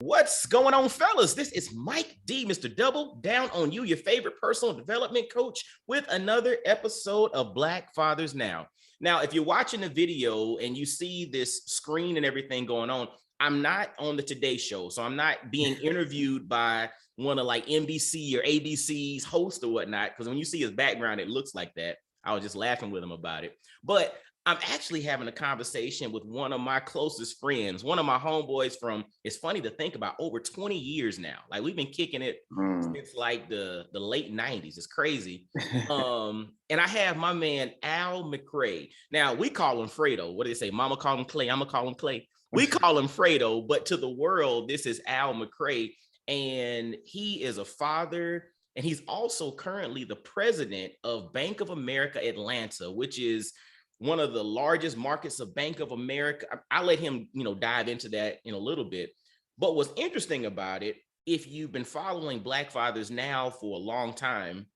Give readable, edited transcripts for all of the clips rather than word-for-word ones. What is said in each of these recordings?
What's going on, fellas? This is Mike D, Mr. Double Down on You, your favorite personal development coach, with another episode of Black Fathers Now. Now, if you're watching the video and you see this screen and everything going on, I'm not on the Today Show, so I'm not being interviewed by one of like NBC or ABC's host or whatnot, because when you see his background, it looks like that. I was just laughing with him about it. But I'm actually having a conversation with one of my closest friends, one of my homeboys from, it's funny to think about, over 20 years now. Like we've been kicking it since like the late 90s. It's crazy. And I have my man, Al Mcrae. Now we call him Fredo. What do they say? Mama call him Clay. I'm gonna call him Clay. We call him Fredo, but to the world, this is Al Mcrae. And he is a father. And he's also currently the president of Bank of America Atlanta, which is one of the largest markets of Bank of America. I'll let him, dive into that in a little bit. But what's interesting about it, if you've been following Black Fathers Now for a long time,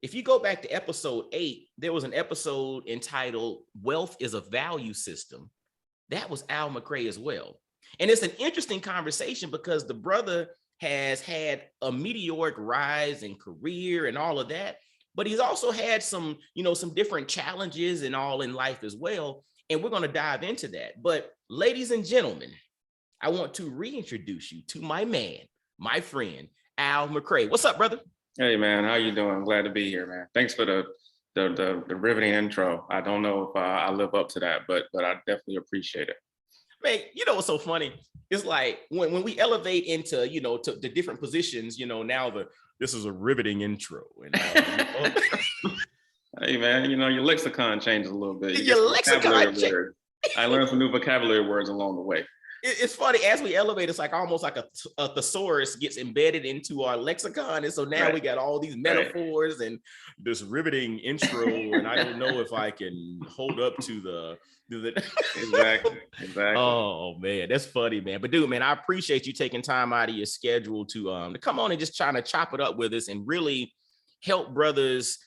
if you go back to episode 8, there was an episode entitled Wealth is a Value System. That was Al Mcrae as well. And it's an interesting conversation because the brother has had a meteoric rise in career and all of that. But he's also had some different challenges and all in life as well. And we're going to dive into that. But ladies and gentlemen, I want to reintroduce you to my man, my friend, Al Mcrae. What's up, brother? Hey, man. How you doing? I'm glad to be here, man. Thanks for the riveting intro. I don't know if I live up to that, but I definitely appreciate it. Man, you know what's so funny? It's like when we elevate into, to the different positions, now this is a riveting intro. And hey, man, your lexicon changes a little bit. Your lexicon changes. I learned some new vocabulary words along the way. It's funny, as we elevate, it's like almost like a thesaurus gets embedded into our lexicon. And so now we got all these metaphors and this riveting intro. And I don't know if I can hold up to the Exactly. Oh man, that's funny, man. But dude, man, I appreciate you taking time out of your schedule to come on and just trying to chop it up with us and really help brothers,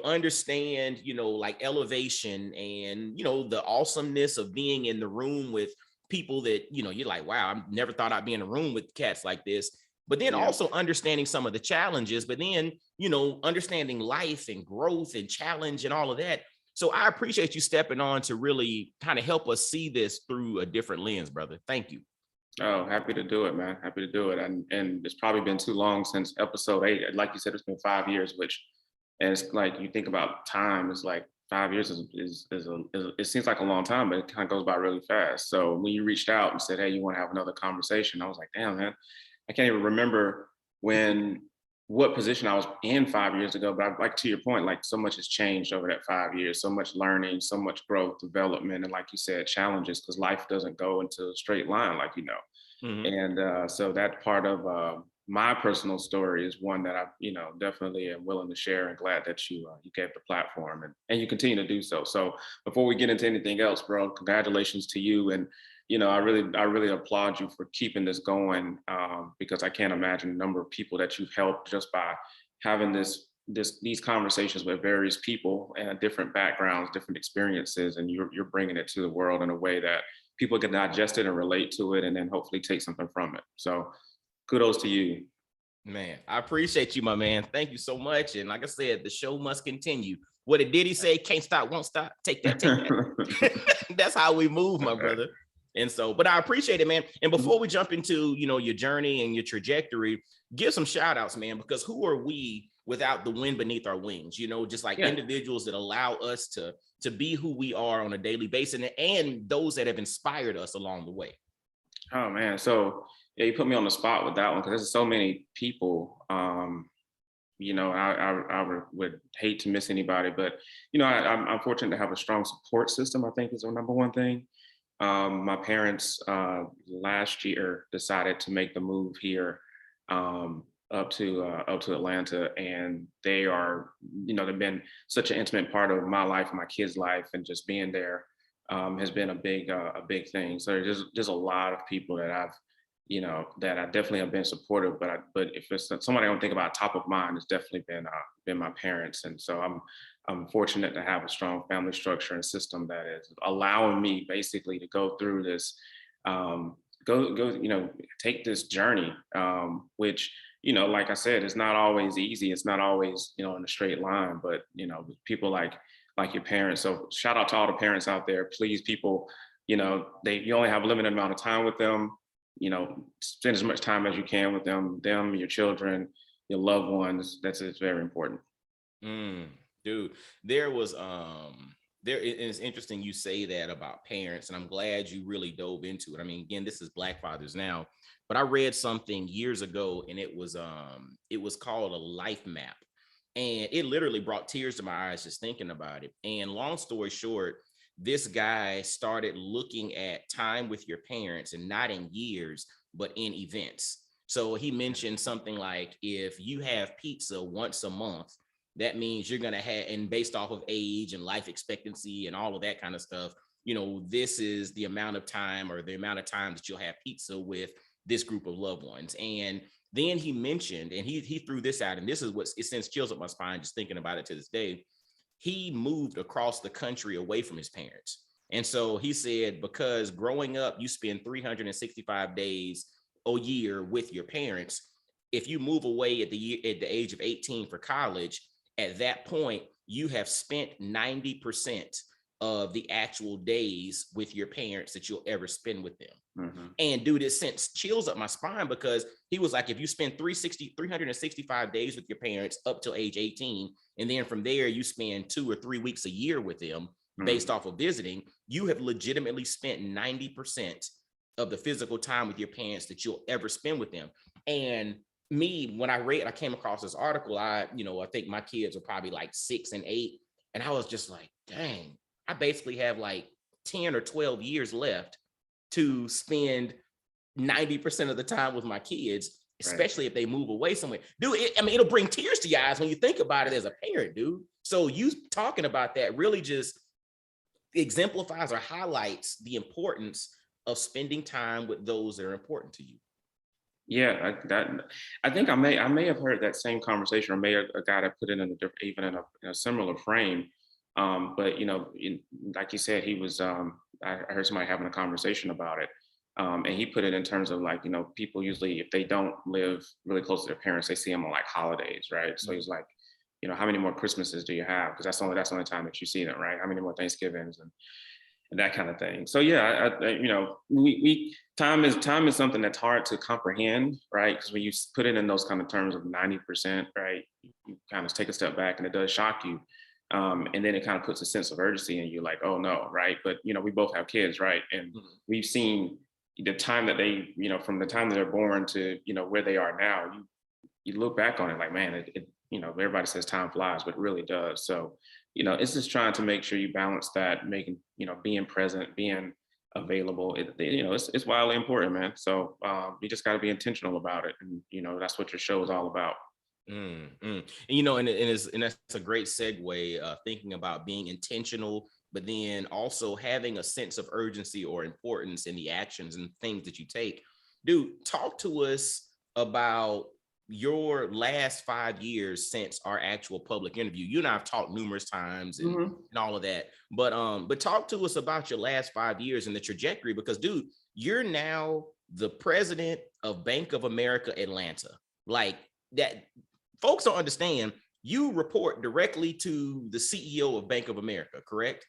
understand, like elevation and, the awesomeness of being in the room with people that, you're like, wow, I never thought I'd be in a room with cats like this. But then also understanding some of the challenges, but then, understanding life and growth and challenge and all of that. So I appreciate you stepping on to really kind of help us see this through a different lens, brother. Thank you. Oh, happy to do it, man. Happy to do it. And it's probably been too long since episode 8. Like you said, it's been 5 years, and it's like, you think about time, it's like 5 years it seems like a long time, but it kind of goes by really fast. So when you reached out and said, hey, you want to have another conversation? I was like, damn, man, I can't even remember what position I was in 5 years ago, but like, to your point, like so much has changed over that 5 years, so much learning, so much growth, development, and like you said, challenges, because life doesn't go into a straight line, like, Mm-hmm. And so that part of my personal story is one that I, definitely am willing to share, and glad that you gave the platform and you continue to do so. So before we get into anything else, bro, congratulations to you. And I really applaud you for keeping this going, because I can't imagine the number of people that you've helped just by having these conversations with various people and different backgrounds, different experiences, and you're bringing it to the world in a way that people can digest it and relate to it, and then hopefully take something from it. So kudos to you. Man, I appreciate you, my man. Thank you so much. And like I said, the show must continue. What did he say? Can't stop, won't stop. Take that. That's how we move, my brother. And so, but I appreciate it, man. And before we jump into, your journey and your trajectory, give some shout outs, man, because who are we without the wind beneath our wings? Just like individuals that allow us to be who we are on a daily basis, and those that have inspired us along the way. Oh, man. So you put me on the spot with that one, because there's so many people. I would hate to miss anybody, but I'm fortunate to have a strong support system, I think, is the number one thing. My parents last year decided to make the move here up to Atlanta, and they are, they've been such an intimate part of my life and my kids' life, and just being there has been a big thing. So there's a lot of people that I've, that I definitely have been supportive, but if it's somebody I don't think about top of mind, it's definitely been my parents. And so I'm fortunate to have a strong family structure and system that is allowing me basically to go through this go, take this journey, which, like I said, it's not always easy. It's not always, in a straight line, but, people like your parents. So shout out to all the parents out there. Please, people, you only have a limited amount of time with them. Spend as much time as you can with them, your children, your loved ones. It's very important. Mm, dude, there was it's interesting you say that about parents, and I'm glad you really dove into it. I mean, again, this is Black Fathers Now, but I read something years ago, and it was called a life map, and it literally brought tears to my eyes just thinking about it. And long story short, this guy started looking at time with your parents, and not in years, but in events. So he mentioned something like, if you have pizza once a month, that means you're going to have, and based off of age and life expectancy and all of that kind of stuff, this is the amount of time, or the amount of times that you'll have pizza with this group of loved ones. And then he mentioned, and he threw this out, and this is what it sends chills up my spine just thinking about it to this day. He moved across the country away from his parents. And so he said, because growing up, you spend 365 days a year with your parents. If you move away at the age of 18 for college, at that point, you have spent 90% of the actual days with your parents that you'll ever spend with them. Mm-hmm. And dude, it sent chills up my spine, because he was like, if you spend 365 days with your parents up till age 18, and then from there, you spend 2 or 3 weeks a year with them based off of visiting, you have legitimately spent 90% of the physical time with your parents that you'll ever spend with them. And me, when I came across this article, I think my kids are probably like 6 and 8. And I was just like, dang, I basically have like 10 or 12 years left to spend 90% of the time with my kids, especially if they move away somewhere. Dude, it'll bring tears to your eyes when you think about it as a parent, dude. So you talking about that really just exemplifies or highlights the importance of spending time with those that are important to you. Yeah, I think I may have heard that same conversation, or may have a guy that put it in a different, even in a similar frame. But like you said, he was. I heard somebody having a conversation about it, and he put it in terms of like, people usually, if they don't live really close to their parents, they see them on like holidays, right? So he's like, how many more Christmases do you have? Because that's the only time that you see them, right? How many more Thanksgivings and that kind of thing. So yeah, we time is something that's hard to comprehend, right? Because when you put it in those kind of terms of 90%, right, you kind of take a step back, and it does shock you, and then it kind of puts a sense of urgency in you, like, oh no, right? But we both have kids, right? And we've seen the time that they, from the time that they're born to where they are now. You look back on it like, man, everybody says time flies, but it really does. So it's just trying to make sure you balance that, making, being present, being available. It's wildly important, man. So you just got to be intentional about it. And, that's what your show is all about. And that's a great segue, thinking about being intentional, but then also having a sense of urgency or importance in the actions and things that you take. Dude, talk to us about your last 5 years since our actual public interview. You and I have talked numerous times and all of that, but talk to us about your last 5 years and the trajectory, because dude, you're now the president of Bank of America Atlanta. Like that, folks don't understand. You report directly to the CEO of Bank of America, correct?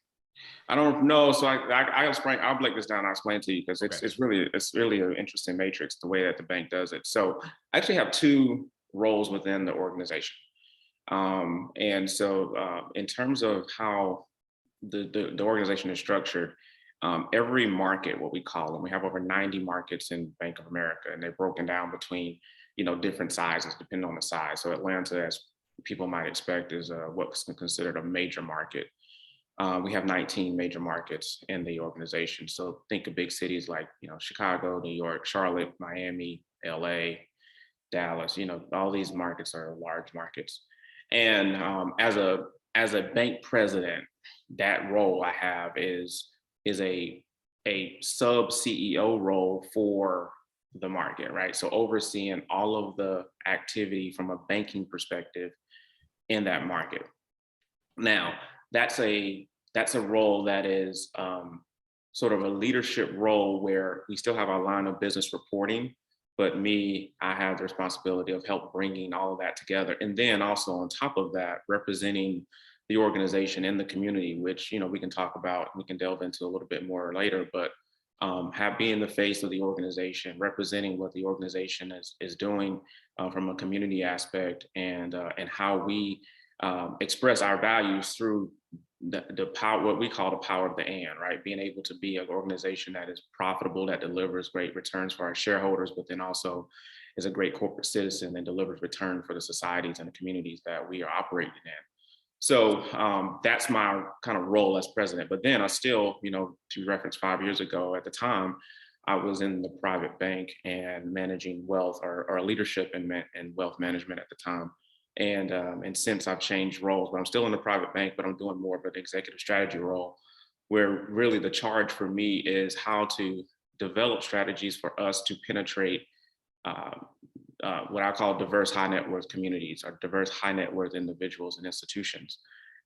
I don't know. So I'll explain. I'll break this down. I'll explain to you, because it's really an interesting matrix, the way that the bank does it. So I actually have 2 roles within the organization. And so in terms of how the organization is structured, every market, what we call them, we have over 90 markets in Bank of America, and they're broken down between, different sizes depending on the size. So Atlanta, as people might expect, is what's considered a major market. We have 19 major markets in the organization. So think of big cities like, Chicago, New York, Charlotte, Miami, LA, Dallas. All these markets are large markets. And as a bank president, that role I have is a sub CEO role for the market, right? So overseeing all of the activity from a banking perspective in that market. Now, that's a role that is sort of a leadership role where we still have our line of business reporting, but I have the responsibility of help bringing all of that together. And then also on top of that, representing the organization and the community, which, we can talk about, we can delve into a little bit more later, but have being the face of the organization, representing what the organization is doing from a community aspect, and how we express our values through the power, what we call the power of the and, right? Being able to be an organization that is profitable, that delivers great returns for our shareholders, but then also is a great corporate citizen and delivers return for the societies and the communities that we are operating in. So that's my kind of role as president. But then I still, to reference 5 years ago, at the time, I was in the private bank and managing wealth, or leadership and wealth management at the time. And since I've changed roles, but I'm still in the private bank, but I'm doing more of an executive strategy role, where really the charge for me is how to develop strategies for us to penetrate what I call diverse high net worth communities, or diverse high net worth individuals and institutions.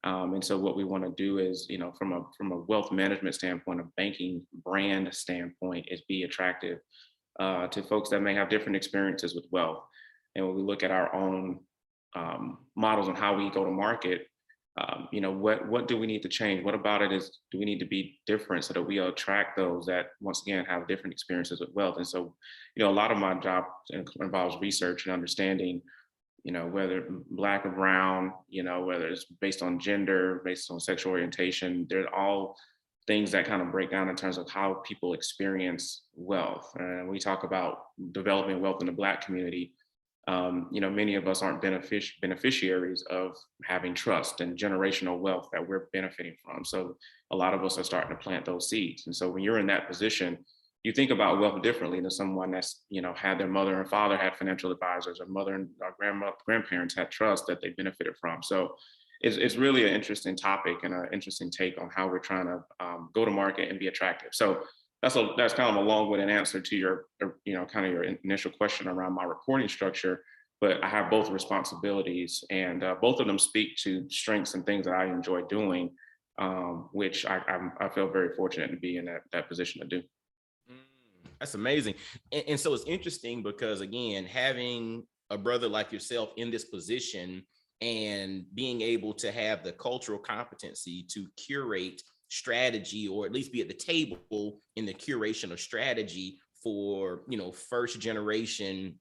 And so what we want to do is, from a wealth management standpoint, a banking brand standpoint, is be attractive to folks that may have different experiences with wealth. And when we look at our own models on how we go to market, what do we need to change? What about it do we need to be different so that we attract those that, once again, have different experiences with wealth? And so, a lot of my job involves research and understanding, whether Black or brown, whether it's based on gender, based on sexual orientation, they're all things that kind of break down in terms of how people experience wealth. And we talk about developing wealth in the Black community. Many of us aren't beneficiaries of having trust and generational wealth that we're benefiting from. So a lot of us are starting to plant those seeds. And so when you're in that position, you think about wealth differently than someone that's, had their mother and father had financial advisors, or mother and grandparents had trust that they benefited from. So it's really an interesting topic and an interesting take on how we're trying to go to market and be attractive. So that's kind of a long-winded answer to your, kind of your initial question around my reporting structure. But I have both responsibilities, and both of them speak to strengths and things that I enjoy doing, which I feel very fortunate to be in that position to do. That's amazing. And so it's interesting because, again, having a brother like yourself in this position and being able to have the cultural competency to curate strategy, or at least be at the table in the curation of strategy for, first generation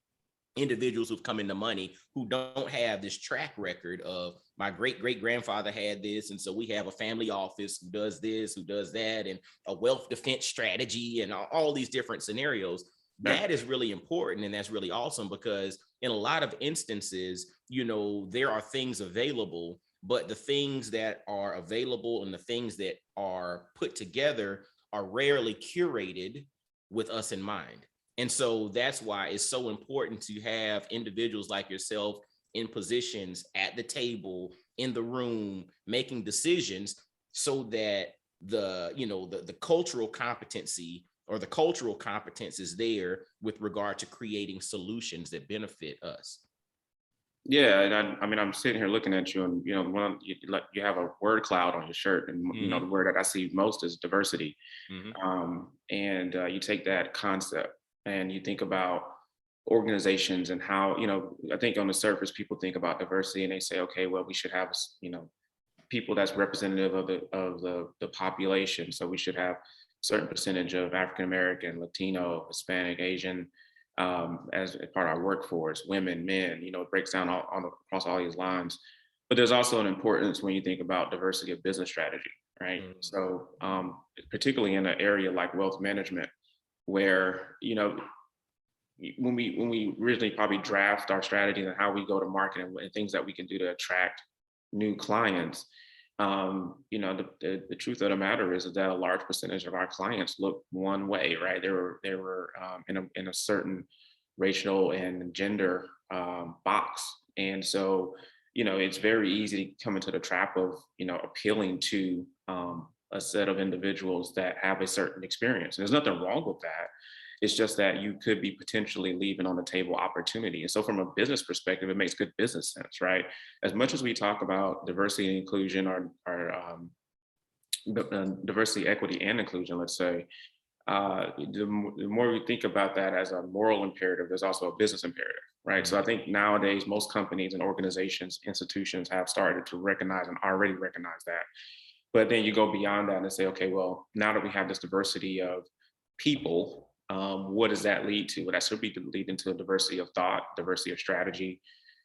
individuals who've come into money, who don't have this track record of, my great grandfather had this, and so we have a family office who does this, who does that, and a wealth defense strategy, and all these different scenarios. That is really important, and that's really awesome, because in a lot of instances, there are things available, but the things that are available and the things that are put together are rarely curated with us in mind. And so that's why it's so important to have individuals like yourself in positions at the table, in the room, making decisions, so that the cultural competency, or the cultural competence, is there with regard to creating solutions that benefit us. Yeah, and I'm sitting here looking at you, and you have a word cloud on your shirt, and Mm-hmm. the word that I see most is diversity. Mm-hmm. And you take that concept and you think about organizations and how, I think on the surface people think about diversity and they say, okay, well, we should have people that's representative of the population, so we should have a certain percentage of African American, Latino, Hispanic, Asian, as part of our workforce, women, men. It breaks down across all these lines. But there's also an importance when you think about diversity of business strategy, right? Mm-hmm. So particularly in an area like wealth management, where when we originally probably draft our strategy and how we go to market and things that we can do to attract new clients, the truth of the matter is that a large percentage of our clients look one way, right? They were in a certain racial and gender box, and so it's very easy to come into the trap of appealing to a set of individuals that have a certain experience. And there's nothing wrong with that. It's just that you could be potentially leaving on the table opportunity. And so from a business perspective, it makes good business sense, right? As much as we talk about diversity and inclusion, or diversity, equity, and inclusion, let's say, the more we think about that as a moral imperative, there's also a business imperative, right? So I think nowadays most companies and organizations, institutions have started to recognize and already recognize that. But then you go beyond that and say, okay, well, now that we have this diversity of people, what does that lead to? Well, that should be lead into a diversity of thought, diversity of strategy,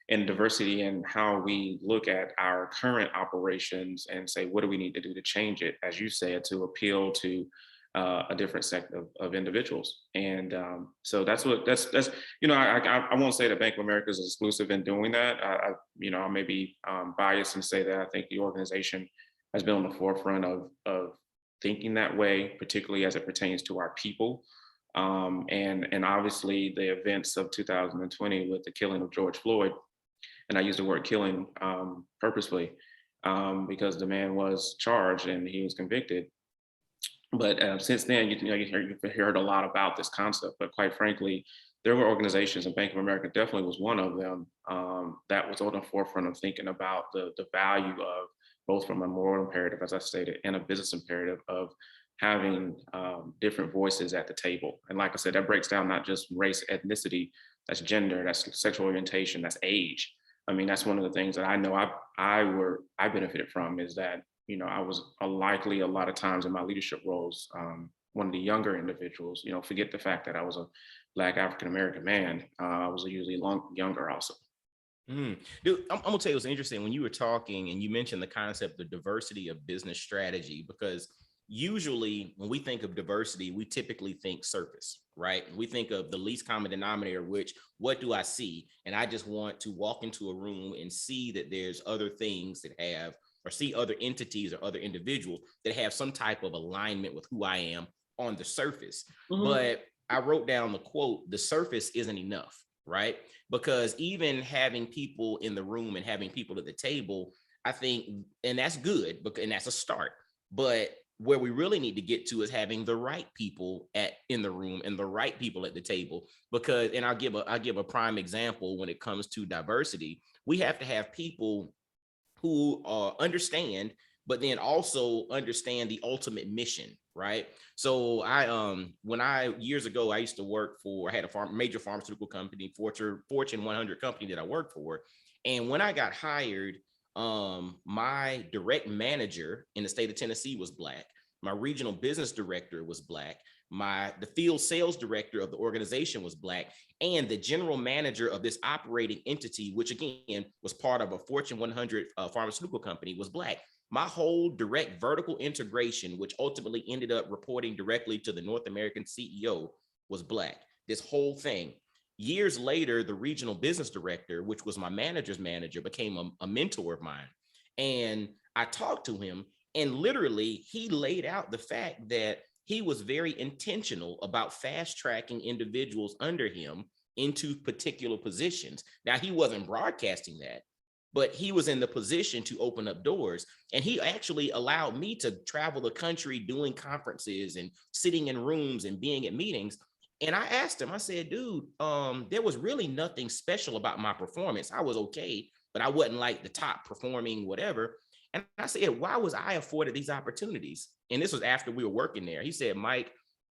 and diversity in how we look at our current operations and say, what do we need to do to change it, as you said, to appeal to a different set of individuals. And so that's I won't say that Bank of America is exclusive in doing that. I may be biased and say that I think the organization has been on the forefront of thinking that way, particularly as it pertains to our people. And obviously the events of 2020 with the killing of George Floyd, and I use the word killing purposely because the man was charged and he was convicted. But since then, you've heard a lot about this concept. But quite frankly, there were organizations, and Bank of America definitely was one of them, that was on the forefront of thinking about the value of both from a moral imperative, as I stated, and a business imperative of having different voices at the table. And like I said, that breaks down not just race, ethnicity, that's gender, that's sexual orientation, that's age. I mean, that's one of the things that I know I benefited from is that I was likely a lot of times in my leadership roles, one of the younger individuals. Forget the fact that I was a Black African American man. I was usually younger also. Dude, I'm gonna tell you what's interesting when you were talking and you mentioned the concept of diversity of business strategy, because usually when we think of diversity, we typically think surface, right? We think of the least common denominator, which what do I see? And I just want to walk into a room and see that there's other things that have, or see other entities or other individuals that have some type of alignment with who I am on the surface. Mm-hmm. But I wrote down the quote, the surface isn't enough, right? Because even having people in the room and having people at the table, I think, and that's good, and that's a start. But where we really need to get to is having the right people in the room and the right people at the table. Because, and I'll give a prime example when it comes to diversity. We have to have people who understand, but then also understand the ultimate mission, right? So years ago, I used to work I had a major pharmaceutical company, Fortune 100 company that I worked for. And when I got hired, my direct manager in the state of Tennessee was Black. My regional business director was Black. The field sales director of the organization was Black, and the general manager of this operating entity, which again was part of a Fortune 100 pharmaceutical company, was Black. My whole direct vertical integration, which ultimately ended up reporting directly to the North American CEO, was Black. This whole thing. Years later, the regional business director, which was my manager's manager, became a mentor of mine. And I talked to him, and literally he laid out the fact that he was very intentional about fast tracking individuals under him into particular positions. Now, he wasn't broadcasting that, but he was in the position to open up doors. And he actually allowed me to travel the country doing conferences and sitting in rooms and being at meetings. And I asked him, I said, dude, there was really nothing special about my performance. I was okay, but I wasn't like the top performing whatever. And I said, why was I afforded these opportunities? And this was after we were working there. He said, Mike,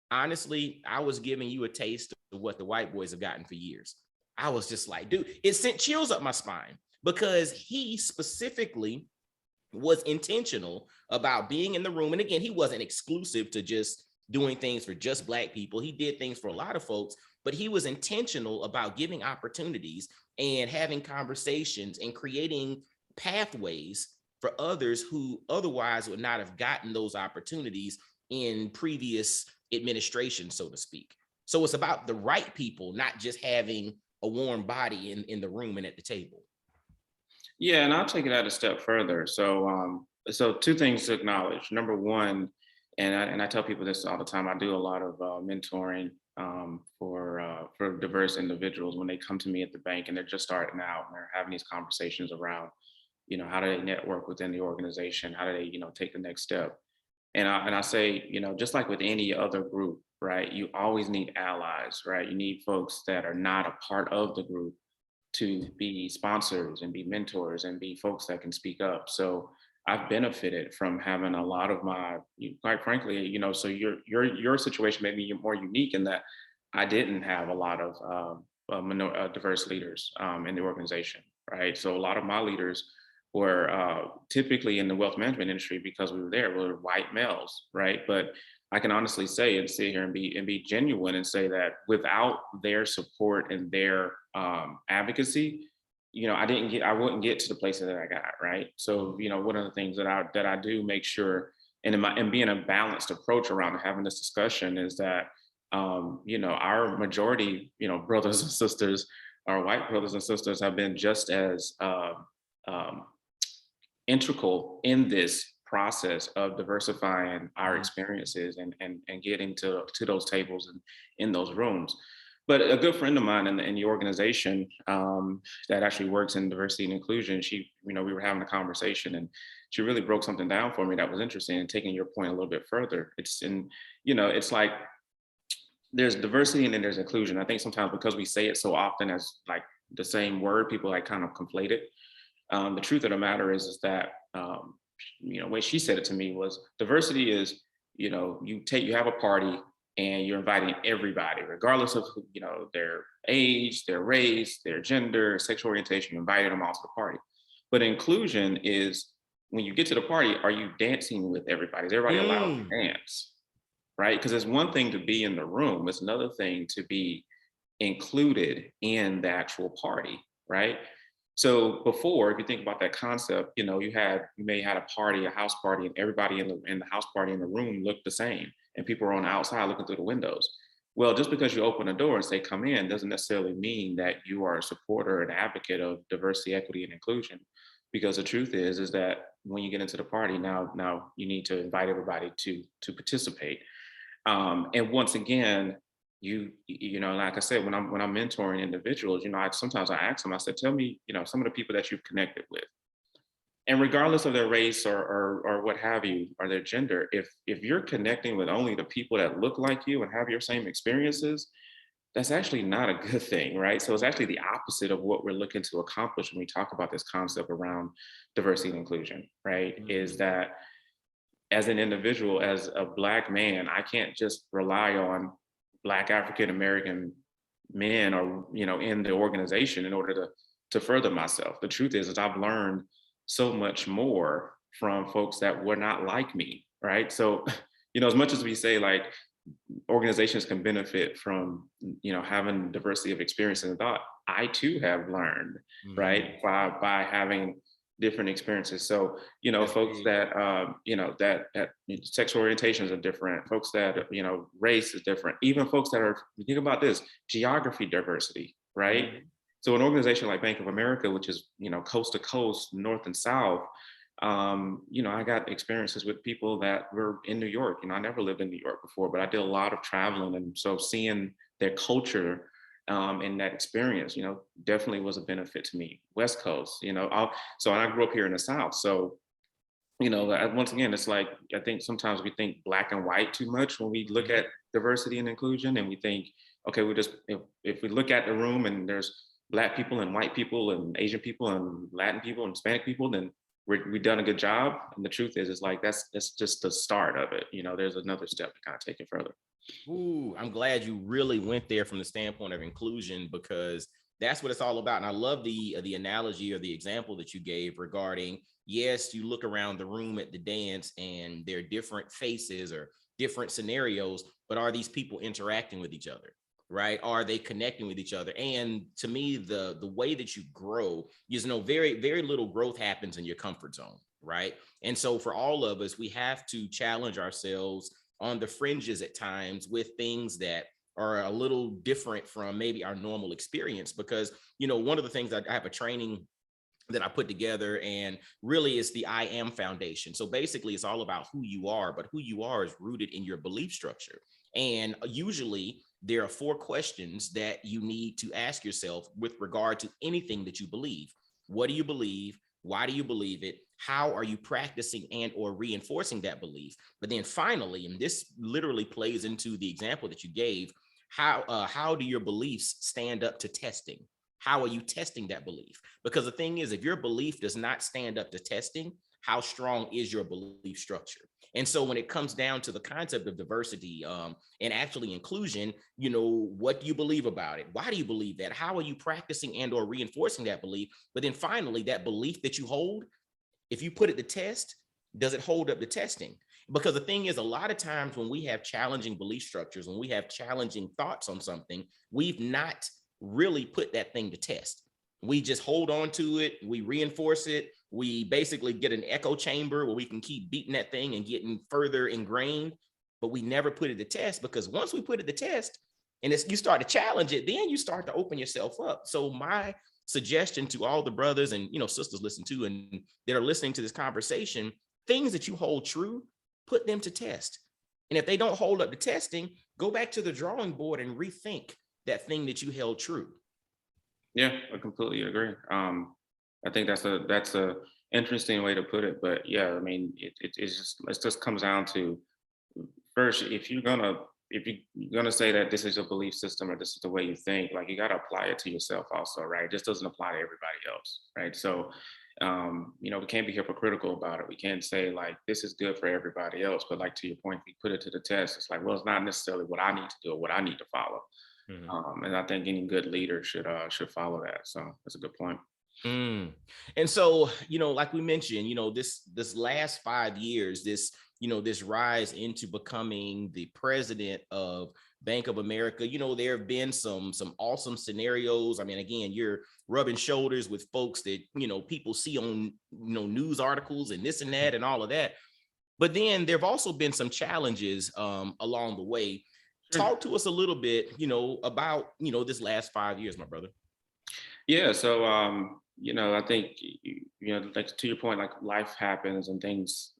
honestly, I was giving you a taste of what the white boys have gotten for years. I was just like, dude, it sent chills up my spine because he specifically was intentional about being in the room. And again, he wasn't exclusive to just doing things for just Black people. He did things for a lot of folks, but he was intentional about giving opportunities and having conversations and creating pathways for others who otherwise would not have gotten those opportunities in previous administration, so to speak. So it's about the right people, not just having a warm body in the room and at the table. Yeah, and I'll take it out a step further. So two things to acknowledge. Number one, and I tell people this all the time, I do a lot of mentoring for diverse individuals when they come to me at the bank and they're just starting out and they're having these conversations around, how do they network within the organization? How do they, take the next step? And I say, just like with any other group, right? You always need allies, right? You need folks that are not a part of the group to be sponsors and be mentors and be folks that can speak up. So I've benefited from having a lot of quite frankly, so your situation may be more unique in that I didn't have a lot of diverse leaders in the organization, right? So a lot of my leaders were typically in the wealth management industry because we were there, were white males, right? But I can honestly say and sit here and be genuine and say that without their support and their advocacy, I wouldn't get to the places that I got, right? So, one of the things that I do make sure, and being a balanced approach around having this discussion is that, our majority, brothers and sisters, our white brothers and sisters have been just as um, integral in this process of diversifying our Mhm. experiences and getting to those tables and in those rooms. But a good friend of mine in the organization that actually works in diversity and inclusion, we were having a conversation and she really broke something down for me that was interesting and taking your point a little bit further. It's like there's diversity and then there's inclusion. I think sometimes because we say it so often as like the same word, people like kind of conflate it. The truth of the matter is that way she said it to me was diversity is, you have a party and you're inviting everybody, regardless of their age, their race, their gender, sexual orientation. You invited them all to the party. But inclusion is when you get to the party, are you dancing with everybody? Is everybody allowed to Mm. dance? Right? Because it's one thing to be in the room; it's another thing to be included in the actual party, right? So before, if you think about that concept, you may had a party, a house party, and everybody in the house party in the room looked the same, and people were on the outside looking through the windows. Well, just because you open a door and say come in doesn't necessarily mean that you are a supporter and advocate of diversity, equity, and inclusion. Because the truth is that when you get into the party, now you need to invite everybody to participate. And once again, like I said, when I'm mentoring individuals, sometimes I ask them, I said, tell me, some of the people that you've connected with, and regardless of their race or what have you, or their gender, if you're connecting with only the people that look like you and have your same experiences, that's actually not a good thing, right? So it's actually the opposite of what we're looking to accomplish when we talk about this concept around diversity and inclusion, right? Is Mhm. that as an individual, as a Black man, I can't just rely on Black African American men or in the organization in order to further myself. The truth is I've learned so much more from folks that were not like me, right? So, as much as we say like organizations can benefit from having diversity of experience and thought, I too have learned, Mhm. right, by having different experiences. So That's folks big. that that sexual orientations are different, folks that race is different, even folks that are, think about this, geography diversity, right? Mhm. So an organization like Bank of America, which is coast to coast, north and south, I got experiences with people that were in New York. I never lived in New York before, but I did a lot of traveling. And so seeing their culture and that experience, definitely was a benefit to me. West Coast, so I grew up here in the South. So, once again, it's like, I think sometimes we think black and white too much when we look Mhm. at diversity and inclusion. And we think, okay, if we look at the room and there's black people and white people and Asian people and Latin people and Hispanic people, then we've done a good job. And the truth is like that's just the start of it. There's another step to kind of take it further. Ooh, I'm glad you really went there from the standpoint of inclusion because that's what it's all about. And I love the analogy or the example that you gave regarding, yes, you look around the room at the dance and there are different faces or different scenarios, but are these people interacting with each other? Right? Are they connecting with each other? And to me, the way that you grow, very, very little growth happens in your comfort zone, right? And so for all of us, we have to challenge ourselves on the fringes at times with things that are a little different from maybe our normal experience because one of the things I have a training that I put together, and really it's the I Am Foundation. So basically, it's all about who you are, but who you are is rooted in your belief structure. And usually, there are 4 questions that you need to ask yourself with regard to anything that you believe. What do you believe? Why do you believe it? How are you practicing and or reinforcing that belief? But then finally, and this literally plays into the example that you gave, how do your beliefs stand up to testing? How are you testing that belief? Because the thing is, if your belief does not stand up to testing, how strong is your belief structure. And so when it comes down to the concept of diversity and actually inclusion, what do you believe about it? Why do you believe that? How are you practicing and or reinforcing that belief? But then finally, that belief that you hold, if you put it to test, does it hold up to testing? Because the thing is, a lot of times when we have challenging belief structures, when we have challenging thoughts on something, we've not really put that thing to test. We just hold on to it. We reinforce it. We basically get an echo chamber where we can keep beating that thing and getting further ingrained, but we never put it to test, because once we put it to test and you start to challenge it, then you start to open yourself up. So my suggestion to all the brothers and sisters listen to and that are listening to this conversation, things that you hold true, put them to test. And if they don't hold up to testing, go back to the drawing board and rethink that thing that you held true. Yeah, I completely agree. I think that's a interesting way to put it, but yeah, I mean, it just comes down to, first, if you're gonna say that this is your belief system or this is the way you think, like, you got to apply it to yourself also, right? It just doesn't apply to everybody else, right? So, we can't be hypocritical about it. We can't say like this is good for everybody else, but like to your point, we put it to the test. It's like, well, it's not necessarily what I need to do or what I need to follow. And I think any good leader should follow that. So that's a good point. And so, like we mentioned, this last 5 years, this rise into becoming the president of Bank of America, there have been some awesome scenarios. I mean, again, you're rubbing shoulders with folks that, people see on, news articles and this and that and all of that. But then there've also been some challenges along the way. Talk to us a little bit, about, this last 5 years, my brother. Yeah. So, I think, like to your point, like life happens and things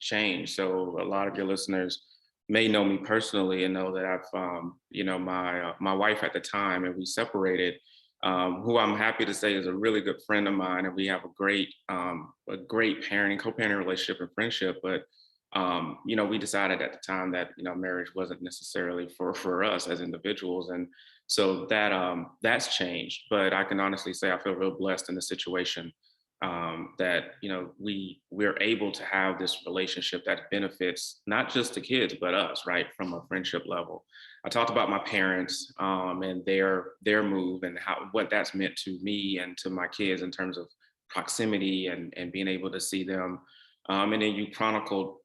change. So a lot of your listeners may know me personally and know that I've, my wife at the time, and we separated, who I'm happy to say is a really good friend of mine. And we have a great co-parenting relationship and friendship. But, we decided at the time that, marriage wasn't necessarily for us as individuals. And so that's changed. But I can honestly say I feel real blessed in the situation that, we're able to have this relationship that benefits not just the kids, but us, right, from a friendship level. I talked about my parents and their move and what that's meant to me and to my kids in terms of proximity and being able to see them. And then you chronicled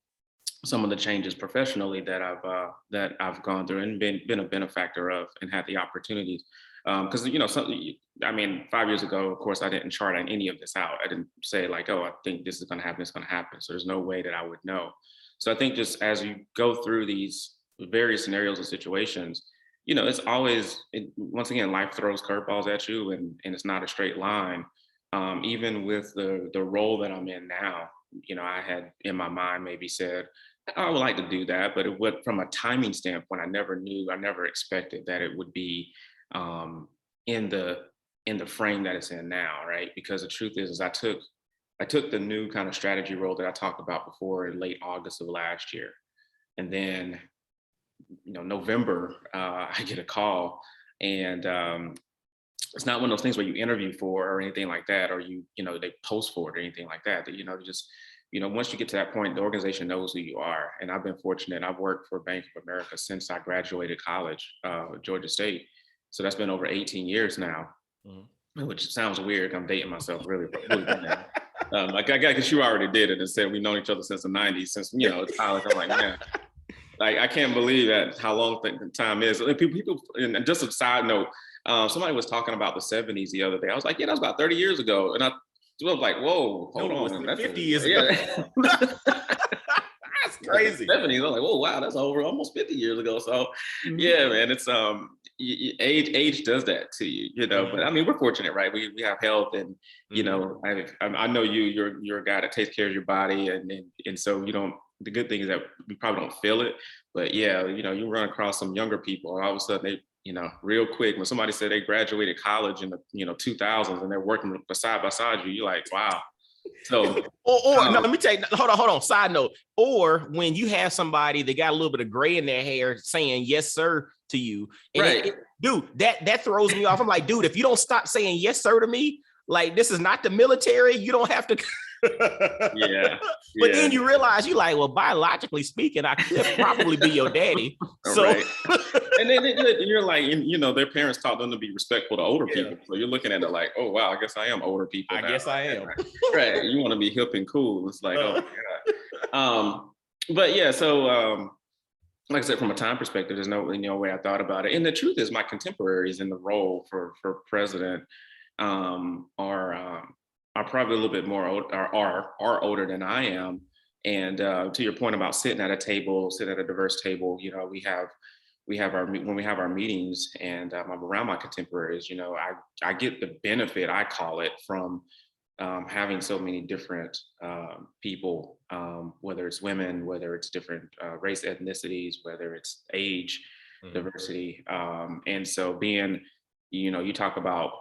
some of the changes professionally that I've gone through and been a benefactor of and had the opportunities. Because 5 years ago, of course, I didn't chart any of this out. I didn't say like, oh, I think this is going to happen. It's going to happen. So there's no way that I would know. So I think just as you go through these various scenarios and situations, it's always, once again, life throws curveballs at you, and it's not a straight line. Even with the role that I'm in now, I had in my mind maybe said, I would like to do that, but from a timing standpoint, I never expected that it would be in the frame that it's in now, right? Because the truth is I took the new kind of strategy role that I talked about before in late August of last year, and then November I get a call, and it's not one of those things where you interview for or anything like that, or they post for it or anything like that. That just once you get to that point, the organization knows who you are. And I've been fortunate. I've worked for Bank of America since I graduated college, Georgia State. So that's been over 18 years now, which sounds weird. I'm dating myself really. I guess you already did it and said we've known each other since the 90s, since college. I'm like, man, I can't believe that how long the time is. And people, and just a side note, somebody was talking about the 70s the other day. I was like, yeah, that was about 30 years ago. And I was like, whoa, hold on. That's 50 years ago. That's crazy. 70s. I was like, whoa, wow, that's over almost 50 years ago. So yeah, man, it's age does that to you, but I mean, we're fortunate, right? We have health, and I know you're a guy that takes care of your body, and so the good thing is that we probably don't feel it, but yeah, you run across some younger people and all of a sudden they, real quick, when somebody said they graduated college in the 2000s and they're working side by side you're like, wow. So no, let me tell you, hold on, side note, or when you have somebody that got a little bit of gray in their hair saying yes sir to you, and right. Dude, that throws me off. I'm like, dude, if you don't stop saying yes sir to me, like, this is not the military, you don't have to Yeah. But Yeah. then you realize you like, well, biologically speaking, I could probably be your daddy. All So right. And then you're like, you know, their parents taught them to be respectful to older yeah, people. So you're looking at it like, oh wow, I guess I am older people I now. guess I am. Right. You want to be hip and cool. It's like, oh my God. But yeah, so like I said, from a time perspective, there's no way I thought about it. And the truth is, my contemporaries in the role for president are probably a little bit more are older than I am. And to your point about sitting at a table, sitting at a diverse table, you know, we have our when we have our meetings, and I'm around my contemporaries. You know, I get the benefit, I call it, from having so many different people, whether it's women, whether it's different race, ethnicities, whether it's age, diversity. And so being, you know, you talk about,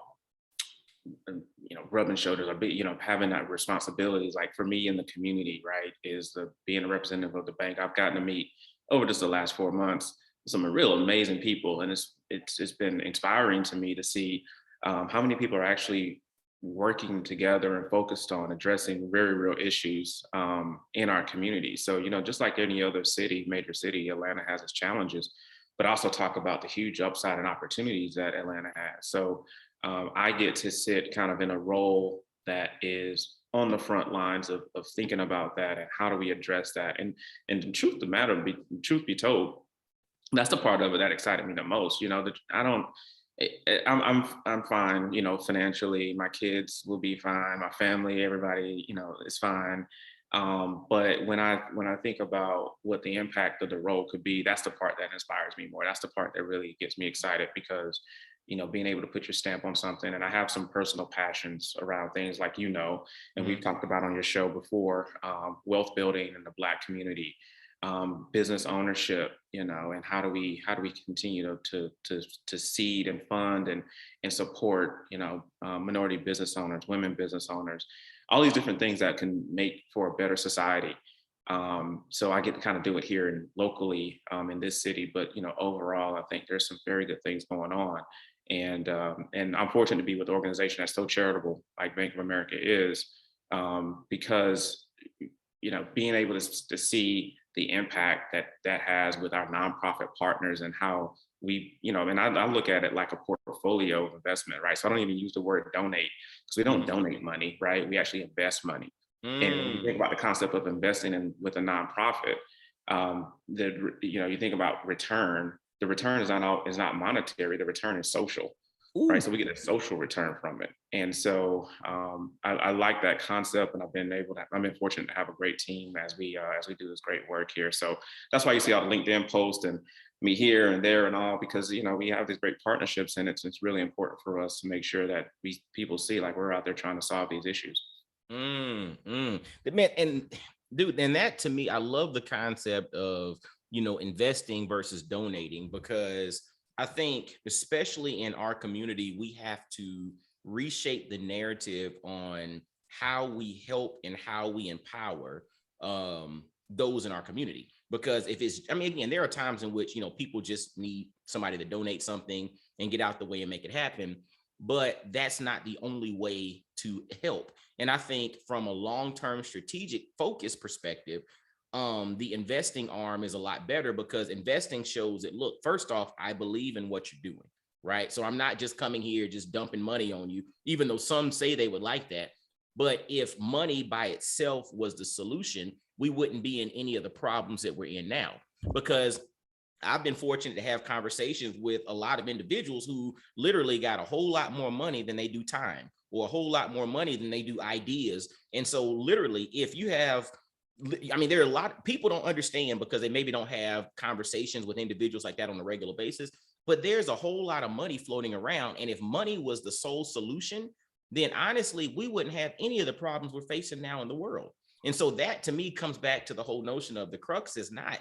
you know, rubbing shoulders or you know, having that responsibilities, like for me in the community, right, is the being a representative of the bank. I've gotten to meet over just the last 4 months some real amazing people, and it's been inspiring to me to see how many people are actually working together and focused on addressing very real issues in our community. So, you know, just like any other city, major city, Atlanta has its challenges, but also talk about the huge upside and opportunities that Atlanta has. So I get to sit kind of in a role that is on the front lines of thinking about that and how do we address that. And the truth be told, that's the part of it that excited me the most. You know, that I don't. I'm fine, you know, financially. My kids will be fine. My family, everybody, you know, is fine. But when I think about what the impact of the role could be, that's the part that inspires me more. That's the part that really gets me excited because, you know, being able to put your stamp on something. And I have some personal passions around things like, you know, and we've talked about on your show before, wealth building in the Black community, business ownership, you know, and how do we continue to seed and fund and support, you know, minority business owners, women business owners, all these different things that can make for a better society. So I get to kind of do it here and locally in this city, but you know, overall, I think there's some very good things going on, and I'm fortunate to be with an organization that's so charitable, like Bank of America is, because you know, being able to see the impact that has with our nonprofit partners and how we, you know, and I look at it like a portfolio of investment, right? So I don't even use the word donate because we don't donate money, right? We actually invest money. And when you think about the concept of investing in with a nonprofit, you know, you think about return. The return is not monetary. The return is social, right? So we get a social return from it. And so I like that concept, and I've been fortunate to have a great team as we do this great work here. So that's why you see all the LinkedIn posts and me here and there and all, because you know we have these great partnerships, and it's really important for us to make sure that people see like we're out there trying to solve these issues. Man, and dude, and that to me, I love the concept of, you know, investing versus donating, because I think, especially in our community, we have to reshape the narrative on how we help and how we empower those in our community. Because if it's, I mean, again, there are times in which, you know, people just need somebody to donate something and get out the way and make it happen. But that's not the only way to help. And I think from a long-term strategic focus perspective, the investing arm is a lot better, because investing shows that, look, first off, I believe in what you're doing, right? So I'm not just coming here just dumping money on you, even though some say they would like that. But if money by itself was the solution, we wouldn't be in any of the problems that we're in now. Because I've been fortunate to have conversations with a lot of individuals who literally got a whole lot more money than they do time, or a whole lot more money than they do ideas. And so literally, if you have, I mean, there are a lot of people don't understand because they maybe don't have conversations with individuals like that on a regular basis, but there's a whole lot of money floating around. And if money was the sole solution, then honestly, we wouldn't have any of the problems we're facing now in the world. And so that to me comes back to the whole notion of the crux is not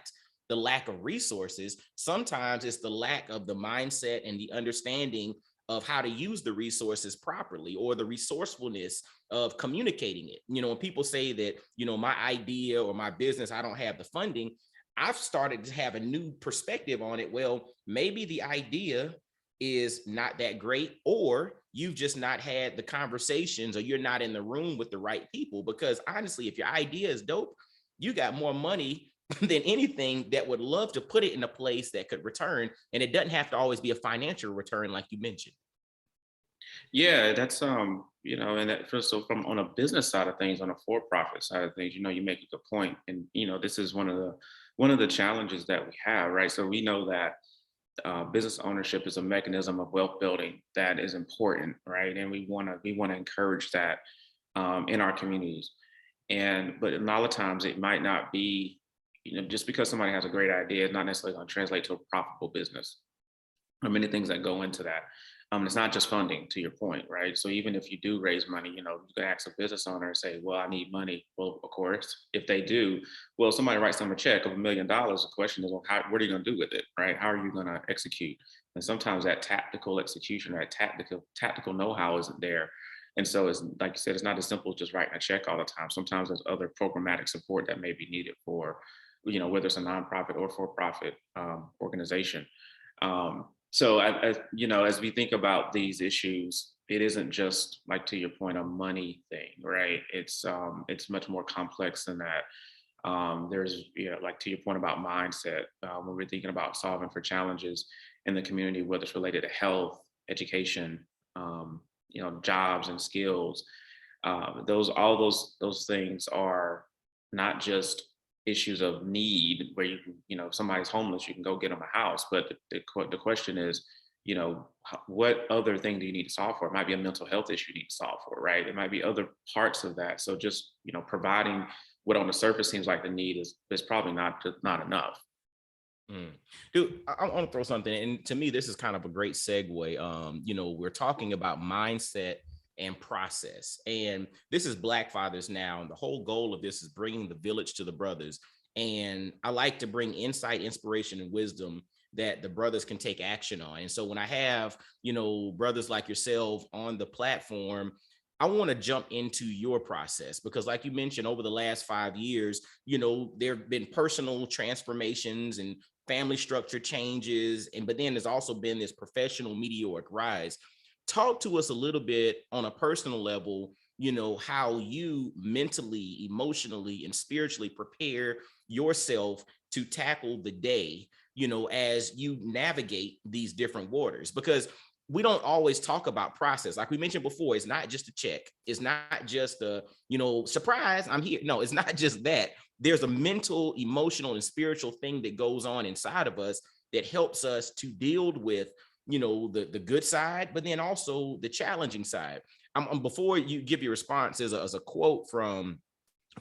the lack of resources. Sometimes it's the lack of the mindset and the understanding of how to use the resources properly, or the resourcefulness of communicating it. You know, when people say that, you know, my idea or my business, I don't have the funding, I've started to have a new perspective on it. Well, maybe the idea is not that great, or you've just not had the conversations, or you're not in the room with the right people. Because honestly, if your idea is dope, you got more money than anything that would love to put it in a place that could return. And it doesn't have to always be a financial return, like you mentioned. Yeah, that's and that so from on a business side of things, on a for-profit side of things, you make a good point. And this is one of the challenges that we have, right? So we know that business ownership is a mechanism of wealth building that is important, right? And we want to encourage that in our communities. But a lot of times it might not be, just because somebody has a great idea, it's not necessarily going to translate to a profitable business. There are many things that go into that. It's not just funding, to your point, right? So even if you do raise money, you can ask a business owner and say, well, I need money. Well, of course, if they do, well, somebody writes them a check of $1 million. The question is, well, what are you going to do with it, right? How are you going to execute? And sometimes that tactical execution, that tactical know-how isn't there. And so it's like you said, it's not as simple as just writing a check all the time. Sometimes there's other programmatic support that may be needed for, whether it's a nonprofit or for-profit organization. So as we think about these issues, it isn't just, like, to your point, a money thing, right? It's much more complex than that. There's, like, to your point about mindset, when we're thinking about solving for challenges in the community, whether it's related to health, education, jobs and skills, all those things are not just issues of need where if somebody's homeless, you can go get them a house. But the question is, what other thing do you need to solve for? It might be a mental health issue you need to solve for, right? It might be other parts of that. So just, providing what on the surface seems like the need is probably not enough. Dude, I want to throw something, and to me, this is kind of a great segue. We're talking about mindset and process, and this is Black Fathers Now, and the whole goal of this is bringing the village to the brothers. And I like to bring insight, inspiration, and wisdom that the brothers can take action on. And so when I have, brothers like yourself on the platform, I want to jump into your process, because like you mentioned, over the last 5 years, there have been personal transformations and family structure changes. But then there's also been this professional meteoric rise. Talk to us a little bit on a personal level, how you mentally, emotionally, and spiritually prepare yourself to tackle the day, as you navigate these different waters. Because we don't always talk about process. Like we mentioned before, it's not just a check. It's not just a, surprise, I'm here. No, it's not just that. There's a mental, emotional, and spiritual thing that goes on inside of us that helps us to deal with, the good side, but then also the challenging side. Before you give your response, as a quote from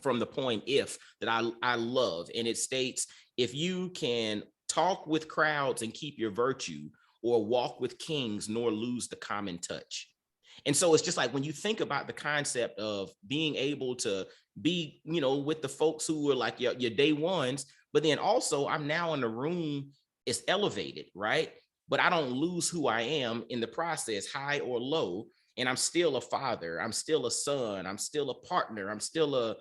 the poem If that I love. And it states, if you can talk with crowds and keep your virtue, or walk with kings nor lose the common touch. And so it's just like, when you think about the concept of being able to be, with the folks who are like your day ones, but then also I'm now in the room, it's elevated, right? But I don't lose who I am in the process, high or low. And I'm still a father, I'm still a son, I'm still a partner, I'm still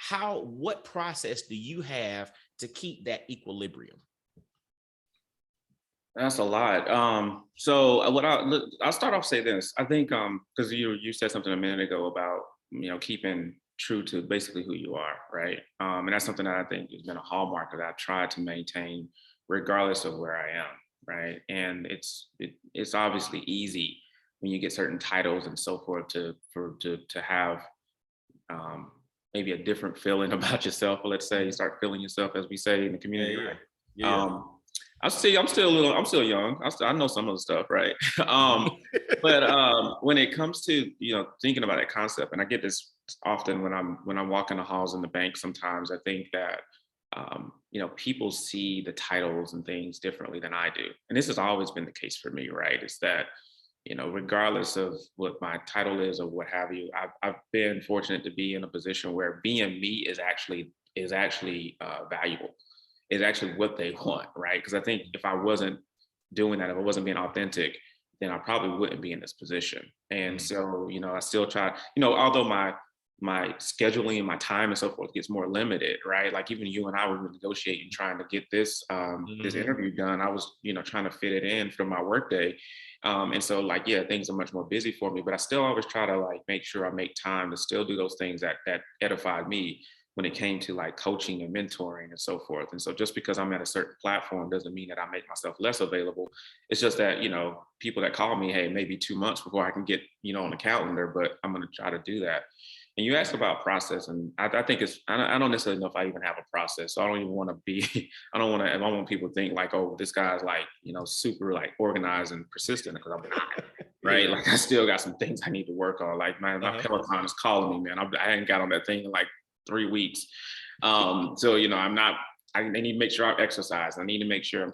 what process do you have to keep that equilibrium? That's a lot. I'll start off say this. I think because you said something a minute ago about keeping true to basically who you are, right? And that's something that I think has been a hallmark that I've tried to maintain regardless of where I am, right? And it's obviously easy when you get certain titles and so forth to have maybe a different feeling about yourself. Or let's say you start feeling yourself, as we say in the community. Yeah. Right? Yeah. I'm still young. I know some of the stuff, right? But when it comes to thinking about that concept, and I get this often when I'm walking the halls in the bank. Sometimes I think that people see the titles and things differently than I do, and this has always been the case for me, right? It's that regardless of what my title is or what have you, I've been fortunate to be in a position where being me is actually valuable. Is actually what they want, right? Because I think if I wasn't doing that, if I wasn't being authentic, then I probably wouldn't be in this position. And so, I still try, although my scheduling and my time and so forth gets more limited, right? Like even you and I were negotiating trying to get this this interview done. I was, trying to fit it in for my workday. And so like, yeah, things are much more busy for me, but I still always try to like make sure I make time to still do those things that edified me when it came to like coaching and mentoring and so forth. And so just because I'm at a certain platform doesn't mean that I make myself less available. It's just that, people that call me, hey, maybe 2 months before I can get, on the calendar, but I'm going to try to do that. And you asked about process, and I think I don't necessarily know if I even have a process. So I don't even want to be, I don't want people to think like, oh, this guy's like, super like organized and persistent, because I'm not, right? Yeah. Like I still got some things I need to work on. Like my Peloton is calling me, man. I ain't got on that thing in like 3 weeks. So, I'm not, I need to make sure I exercise. I need to make sure I'm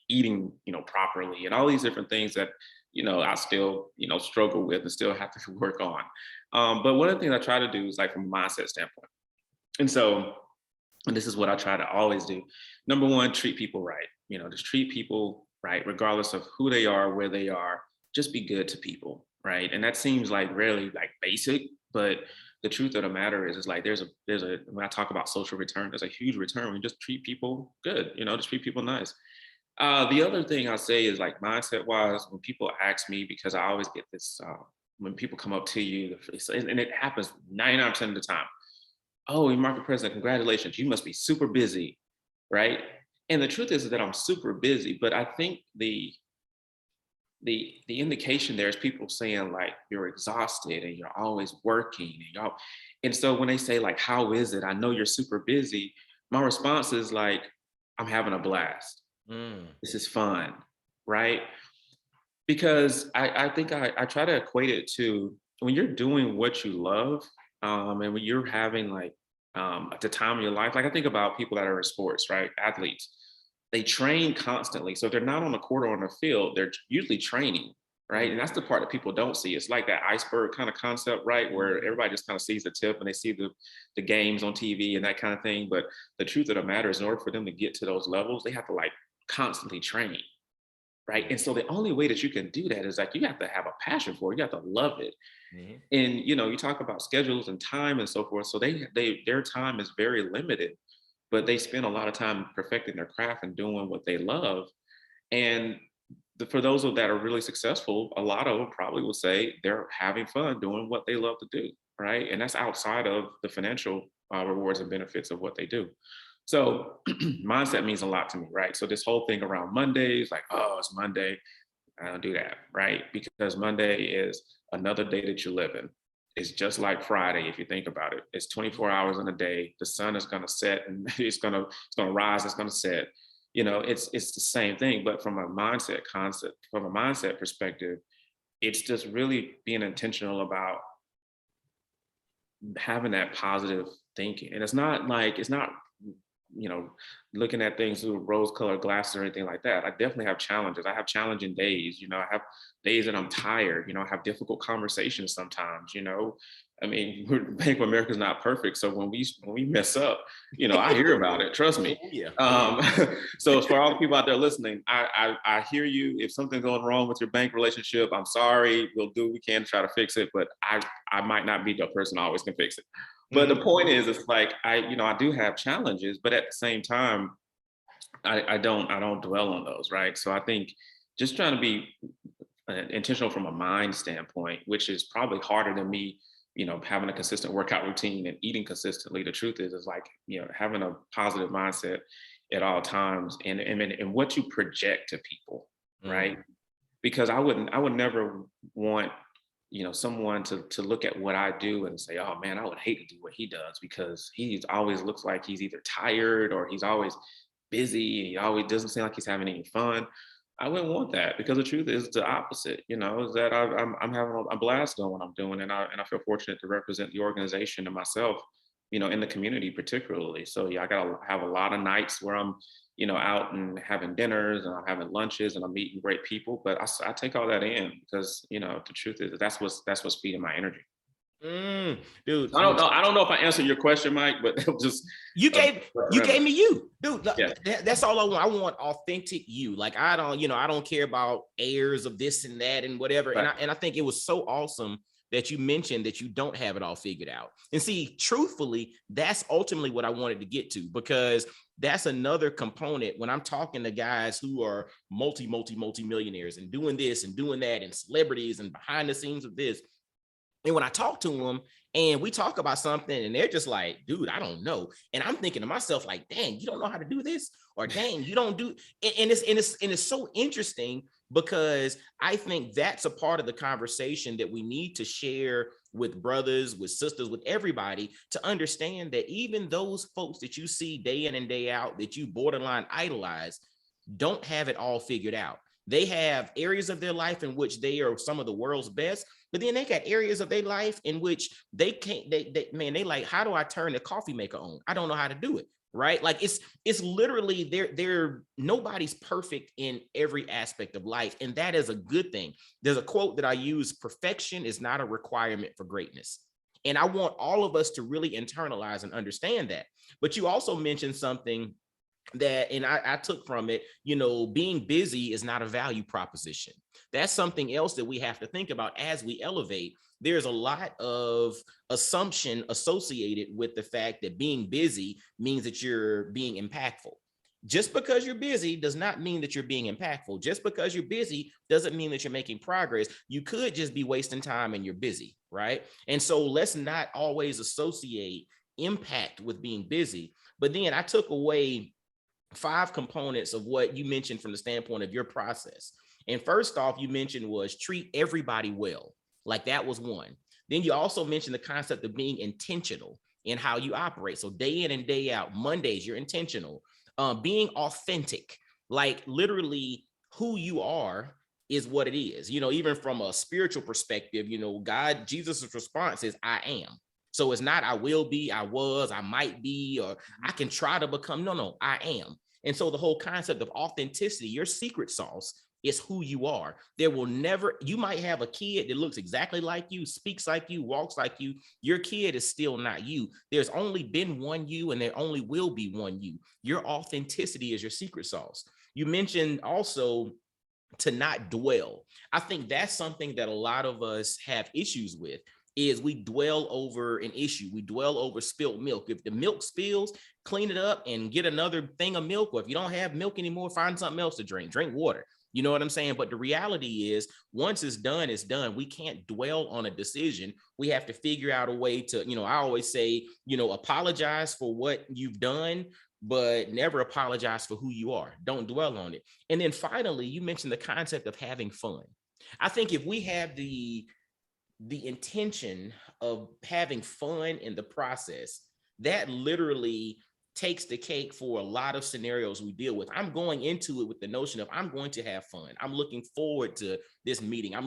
eating, properly, and all these different things that, I still, struggle with and still have to work on. But one of the things I try to do is like from a mindset standpoint. And so, and this is what I try to always do. Number one, treat people right. Just treat people right, regardless of who they are, where they are. Just be good to people, right? And that seems like really like basic, but the truth of the matter is like there's a when I talk about social return, there's a huge return when you just treat people good. Just treat people nice. The other thing I say is like mindset wise, when people ask me, because I always get this when people come up to you, and it happens 99% of the time. Oh, you're market president, congratulations. You must be super busy, right? And the truth is that I'm super busy, but I think the indication there is people saying like you're exhausted and you're always working and so when they say like, how is it? I know you're super busy. My response is like, I'm having a blast. This is fun, right? Because I think I try to equate it to when you're doing what you love, and when you're having like at the time of your life, like I think about people that are in sports, right? Athletes, they train constantly. So if they're not on the court or on the field, they're usually training, right? And that's the part that people don't see. It's like that iceberg kind of concept, right? Where everybody just kind of sees the tip and they see the games on TV and that kind of thing. But the truth of the matter is, in order for them to get to those levels, they have to like constantly train, right? And so the only way that you can do that is like you have to have a passion for it. You have to love it. And you talk about schedules and time and so forth. So their time is very limited, but they spend a lot of time perfecting their craft and doing what they love. And for those that are really successful, a lot of them probably will say they're having fun doing what they love to do, right? And that's outside of the financial rewards and benefits of what they do. So mindset means a lot to me, right? So this whole thing around Mondays, like, oh, it's Monday, I don't do that, right? Because Monday is another day that you live in. It's just like Friday, if you think about it. It's 24 hours in a day. The sun is going to set and it's going to rise. It's going to set. It's the same thing, but from a mindset concept, from a mindset perspective, it's just really being intentional about having that positive thinking. And it's not looking at things through rose-colored glasses or anything like that. I definitely have challenges. I have challenging days. I have days that I'm tired. I have difficult conversations sometimes. I mean, Bank of America is not perfect, so when we mess up, I hear about it. Trust me. So for all the people out there listening, I hear you. If something's going wrong with your bank relationship, I'm sorry. We'll do what we can to try to fix it, but I might not be the person who always can fix it. But the point is, it's like I do have challenges, but at the same time, I don't dwell on those, right? So I think just trying to be intentional from a mind standpoint, which is probably harder than me, having a consistent workout routine and eating consistently. The truth is like having a positive mindset at all times, and what you project to people, right? Because I would never want someone to look at what I do and say, oh man, I would hate to do what he does because he always looks like he's either tired or he's always busy. He always doesn't seem like he's having any fun. I wouldn't want that, because the truth is the opposite, is that I'm having a blast doing what I'm doing. And I feel fortunate to represent the organization and myself, in the community particularly. So yeah, I got to have a lot of nights where I'm out and having dinners and I'm having lunches and I'm meeting great people. But I take all that in because, the truth is that's what's feeding my energy. Dude, I don't know if I answered your question, Mike, but it was just you gave me you, dude. Yeah. That's all I want. I want authentic you. Like I don't care about airs of this and that and whatever. Right. And I think it was so awesome that you mentioned that you don't have it all figured out. And see, truthfully, that's ultimately what I wanted to get to, because that's another component when I'm talking to guys who are multi millionaires and doing this and doing that and celebrities and behind the scenes of this. And when I talk to them and we talk about something and they're just like, dude, I don't know. And I'm thinking to myself, like, dang, you don't know how to do this, or dang, you don't do. And it's so interesting, because I think that's a part of the conversation that we need to share with brothers, with sisters, with everybody, to understand that even those folks that you see day in and day out that you borderline idolize don't have it all figured out. They have areas of their life in which they are some of the world's best, but then they got areas of their life in which they can't, they like, how do I turn the coffee maker on? I don't know how to do it. Right? Like it's literally they're nobody's perfect in every aspect of life. And that is a good thing. There's a quote that I use: perfection is not a requirement for greatness. And I want all of us to really internalize and understand that. But you also mentioned something that, and I took from it, being busy is not a value proposition. That's something else that we have to think about as we elevate. There's a lot of assumption associated with the fact that being busy means that you're being impactful. Just because you're busy does not mean that you're being impactful. Just because you're busy doesn't mean that you're making progress. You could just be wasting time and you're busy, right? And so let's not always associate impact with being busy. But then I took away 5 components of what you mentioned from the standpoint of your process. And first off, you mentioned was treat everybody well. Like that was one. Then you also mentioned the concept of being intentional in how you operate. So day in and day out, Mondays, you're intentional. Being authentic, like literally who you are is what it is. Even from a spiritual perspective, God, Jesus' response is, I am. So it's not I will be, I was, I might be, or I can try to become. No, I am. And so the whole concept of authenticity, your secret sauce, is who you are. There will never, you might have a kid that looks exactly like you, speaks like you, walks like you. Your kid is still not you. There's only been one you, and there only will be one you. Your authenticity is your secret sauce. You mentioned also to not dwell. I think that's something that a lot of us have issues with, is we dwell over an issue. We dwell over spilled milk. If the milk spills, clean it up and get another thing of milk. Or if you don't have milk anymore, find something else to drink water. You know what I'm saying? But the reality is, once it's done, it's done. We can't dwell on a decision. We have to figure out a way to, I always say, apologize for what you've done, but never apologize for who you are. Don't dwell on it. And then finally, you mentioned the concept of having fun. I think if we have the intention of having fun in the process, that literally takes the cake for a lot of scenarios we deal with. I'm going into it with the notion of I'm going to have fun. I'm looking forward to this meeting. I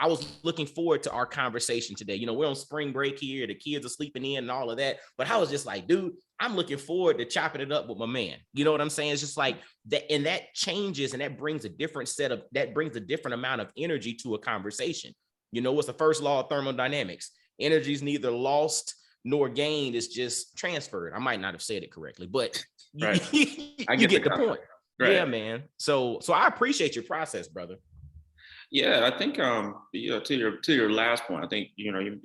was looking forward to our conversation today. We're on spring break here. The kids are sleeping in and all of that. But I was just like, dude, I'm looking forward to chopping it up with my man. You know what I'm saying? It's just like that. And that changes, and that brings a different amount of energy to a conversation. What's the first law of thermodynamics? Energy is neither lost nor gained, it's just transferred. I might not have said it correctly, but right. you get the point. Right. Yeah, man. So I appreciate your process, brother. Yeah, I think to your last point, I think you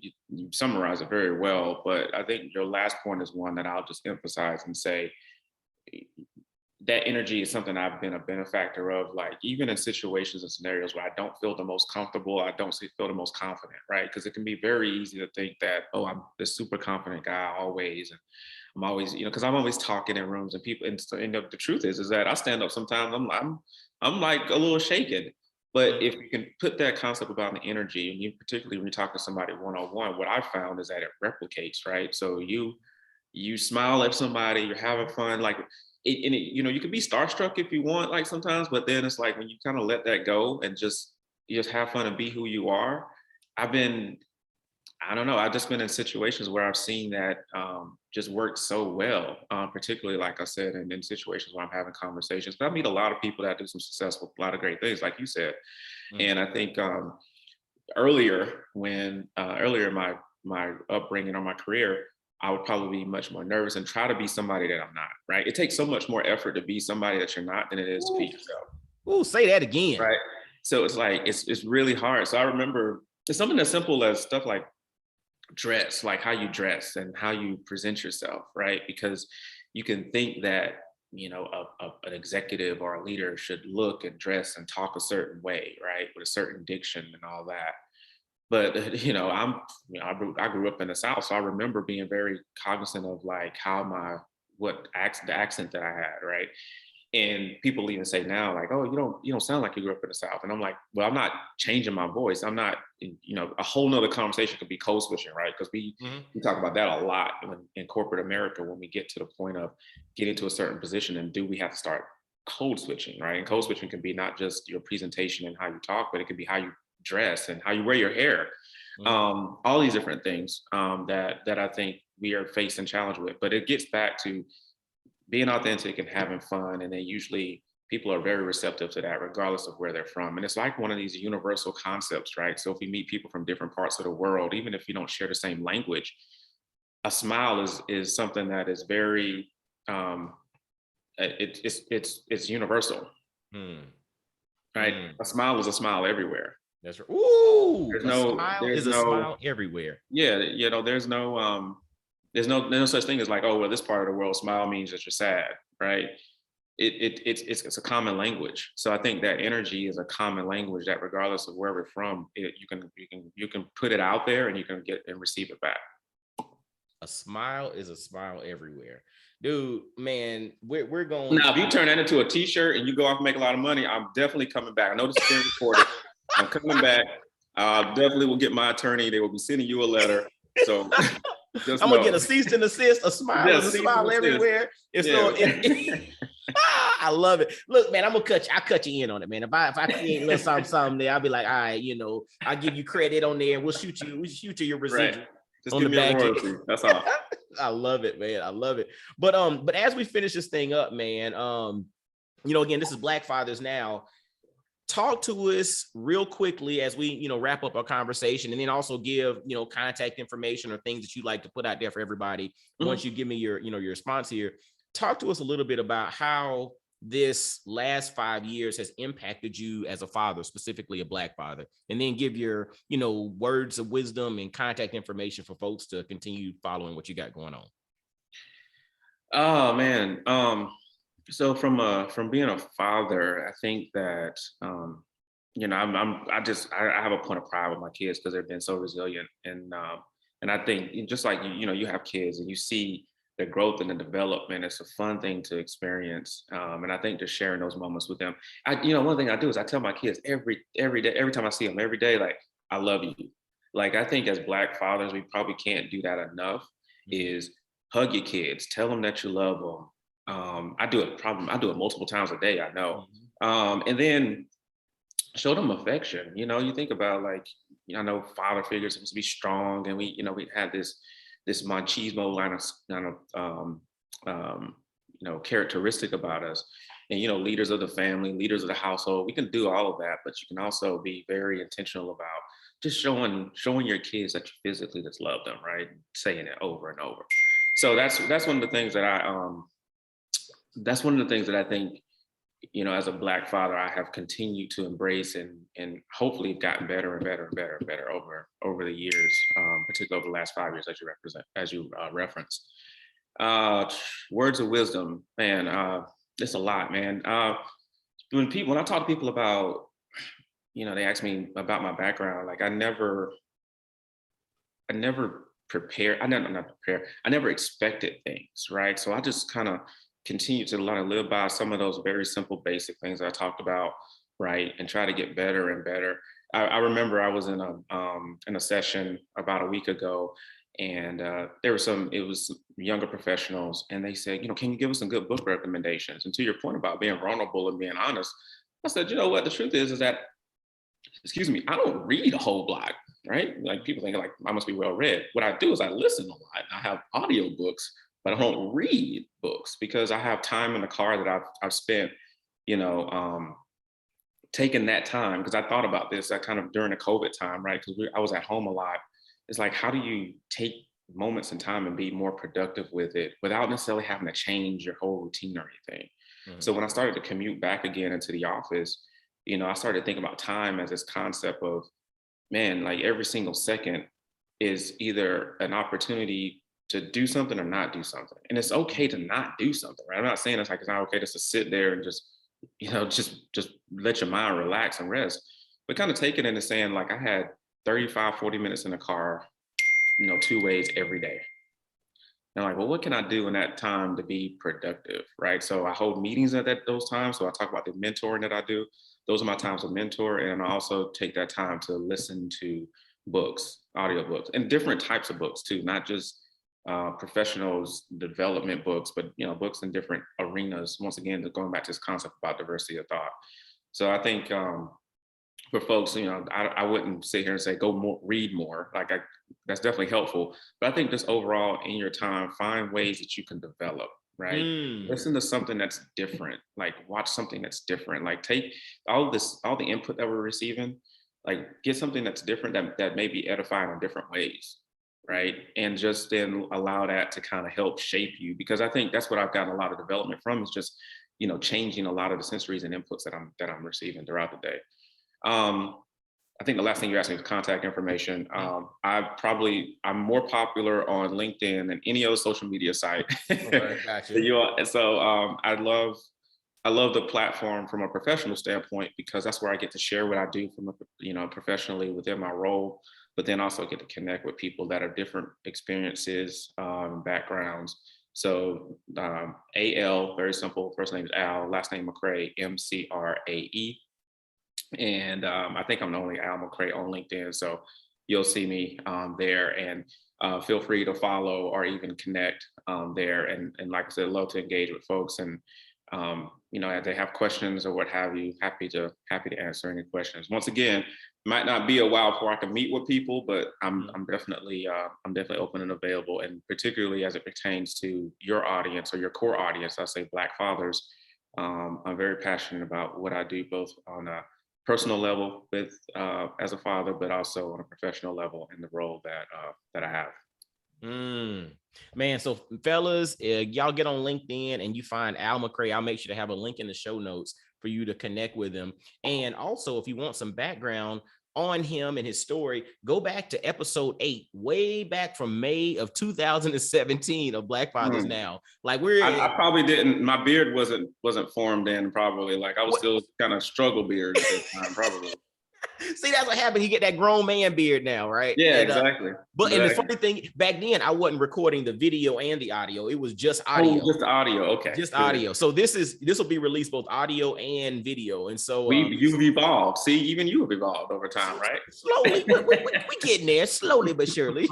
summarize it very well, but I think your last point is one that I'll just emphasize and say that energy is something I've been a benefactor of, like even in situations and scenarios where I don't feel the most comfortable, I don't feel the most confident, right? Because it can be very easy to think that, oh, I'm this super confident guy always, and I'm always, because I'm always talking in rooms and people, and the truth is that I stand up sometimes, I'm like a little shaken. But if you can put that concept about the energy, and you particularly when you talk to somebody one-on-one, what I found is that it replicates, right? So you smile at somebody, you're having fun, like you can be starstruck if you want, like sometimes, but then it's like when you kind of let that go and just have fun and be who you are. I've just been in situations where I've seen that just work so well, particularly like I said, in situations where I'm having conversations. But I meet a lot of people that do some successful, a lot of great things, like you said. And I think earlier in my upbringing or my career, I would probably be much more nervous and try to be somebody that I'm not, right? It takes so much more effort to be somebody that you're not than it is to be yourself. Ooh, say that again. Right. So it's like, it's really hard. So I remember it's something as simple as stuff like dress, like how you dress and how you present yourself, right? Because you can think that, an executive or a leader should look and dress and talk a certain way, right? With a certain diction and all that. But I grew up in the South, so I remember being very cognizant of like how the accent that I had, right? And people even say now, like, "Oh, you don't sound like you grew up in the South." And I'm like, "Well, I'm not changing my voice. I'm not, a whole nother conversation could be code switching, right? Because we talk about that a lot in corporate America when we get to the point of getting to a certain position, and do we have to start code switching, right? And code switching can be not just your presentation and how you talk, but it can be how you dress and how you wear your hair, all these different things that I think we are faced and challenged with. But it gets back to being authentic and having fun. And then usually people are very receptive to that, regardless of where they're from. And it's like one of these universal concepts, right? So if we meet people from different parts of the world, even if you don't share the same language, a smile is something that is very it's universal, right? A smile is a smile everywhere. That's right. Ooh, There's a no, smile there's is a no, smile everywhere. yeah, there's no such thing as like, oh, well, this part of the world, smile means that you're sad, right? It's a common language. So I think that energy is a common language that, regardless of where we're from, you can put it out there and you can get and receive it back. A smile is a smile everywhere, dude. Man, we're going. Now, if you turn that into a T-shirt and you go off and make a lot of money, I'm definitely coming back. I know this is being recorded. I'm coming back. Definitely will get my attorney. They will be sending you a letter. So just I'm know. gonna get a cease and desist. A smile is a smile everywhere. It's so. I love it. Look, man, I'll cut you in on it, man. If I create a little something there, I'll be like, all right, I'll give you credit on there. We'll shoot you your residual. Right. Just on give the me a back royalty. That's all. I love it, man. I love it. But as we finish this thing up, man, again, this is Black Fathers Now. Talk to us real quickly as we, wrap up our conversation, and then also give, contact information or things that you'd like to put out there for everybody. Once you give me your response here, talk to us a little bit about how this last 5 years has impacted you as a father, specifically a Black father, and then give your, words of wisdom and contact information for folks to continue following what you got going on. Oh man. So from being a father, I think that I have a point of pride with my kids because they've been so resilient, and I think just like you have kids and you see the growth and the development. It's a fun thing to experience, and I think just sharing those moments with them. One thing I do is I tell my kids every day, every time I see them, every day, like, I love you. Like, I think as Black fathers, we probably can't do that enough. Is hug your kids, tell them that you love them. I do it multiple times a day, I know. And then show them affection. You think about, like, I know father figures supposed to be strong, and we had this machismo line of characteristic about us. And leaders of the family, leaders of the household, we can do all of that, but you can also be very intentional about just showing your kids that you physically just love them, right? Saying it over and over. So that's one of the things that I think, as a Black father, I have continued to embrace and hopefully gotten better and better and better and better over the years, particularly over the last 5 years, as you referenced. Words of wisdom, man. It's a lot, man. When I talk to people about, they ask me about my background, like, I never prepared. I never expected things, right? So I just kind of continue to learn and live by some of those very simple, basic things that I talked about, right? And try to get better and better. I remember I was in a session about a week ago, and it was younger professionals, and they said, can you give us some good book recommendations? And to your point about being vulnerable and being honest, I said, what the truth is that, excuse me, I don't read a whole block, right? Like, people think like I must be well read. What I do is I listen a lot. I have audio books, but I don't read books because I have time in the car that I've spent, taking that time, because I thought about this kind of during the COVID time, right? Because I was at home a lot. It's like, how do you take moments in time and be more productive with it without necessarily having to change your whole routine or anything? So when I started to commute back again into the office, I started thinking about time as this concept of man, like every single second is either an opportunity to do something or not do something. And it's okay to not do something, right? I'm not saying it's not okay just to sit there and just, just let your mind relax and rest. But kind of taking it and saying, like, I had 35, 40 minutes in the car, two ways every day. And like, well, what can I do in that time to be productive, right? So I hold meetings at those times. So I talk about the mentoring that I do. Those are my times of mentor, and I also take that time to listen to books, audiobooks, and different types of books too, not just professionals development books, but books in different arenas. Once again, going back to this concept about diversity of thought. So I think for folks, I wouldn't sit here and say go more, read more. That's definitely helpful. But I think just overall in your time, find ways that you can develop. Right. Listen to something that's different. Like watch something that's different. Like take all the input that we're receiving. Like get something that's different that may be edifying in different ways. Right. And just then allow that to kind of help shape you, because I think that's what I've gotten a lot of development from, is just changing a lot of the sensories and inputs that I'm receiving throughout the day. I think the last thing you asked me was contact information. I'm more popular on LinkedIn than any other social media site. Okay, gotcha. I love the platform from a professional standpoint, because that's where I get to share what I do from professionally within my role, but then also get to connect with people that are different experiences, backgrounds. So AL, very simple. First name is Al, last name Mcrae, Mcrae. And I think I'm the only Al Mcrae on LinkedIn. So you'll see me there, and feel free to follow or even connect there. And like I said, love to engage with folks. And if they have questions or what have you, happy to answer any questions. Once again, might not be a while before I can meet with people, but I'm definitely open and available. And particularly as it pertains to your audience or your core audience, I say Black fathers. I'm very passionate about what I do, both on a personal level with as a father, but also on a professional level in the role that I have. Man, so fellas, y'all get on LinkedIn and you find Al Mcrae. I'll make sure to have a link in the show notes for you to connect with him. And also, if you want some background on him and his story, go back to episode 8, way back from May of 2017 of Black Fathers Now. Like I probably didn't. My beard wasn't formed then. Probably like I was still kind of struggle beard at that time. Probably. See, that's what happened. He get that grown man beard now, right? Yeah, exactly. But and the funny thing, back then I wasn't recording the video and the audio. It was just audio. Oh, just audio. Okay. Just audio. So this will be released both audio and video. And so you've evolved. See, even you have evolved over time, right? Slowly, we getting there, slowly but surely.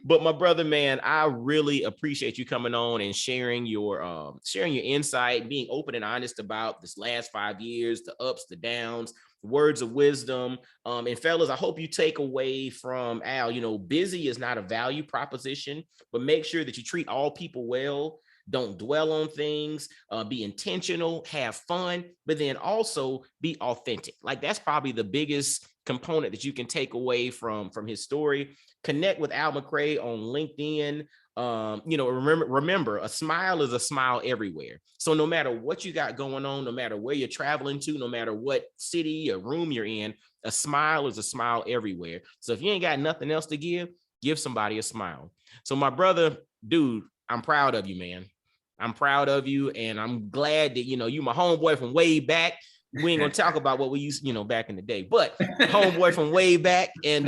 But my brother, man, I really appreciate you coming on and sharing your insight, being open and honest about this last 5 years, the ups, the downs, words of wisdom. And fellas, I hope you take away from Al, busy is not a value proposition, but make sure that you treat all people well. Don't dwell on things, be intentional, have fun, but then also be authentic. Like that's probably the biggest component that you can take away from his story. Connect with Al Mcrae on LinkedIn. Remember, a smile is a smile everywhere. So no matter what you got going on, no matter where you're traveling to, no matter what city or room you're in, a smile is a smile everywhere. So if you ain't got nothing else to give somebody a smile. So my brother, dude, I'm proud of you, man. I'm proud of you, and I'm glad that you my homeboy from way back. We ain't gonna talk about what we used, back in the day, but homeboy from way back, and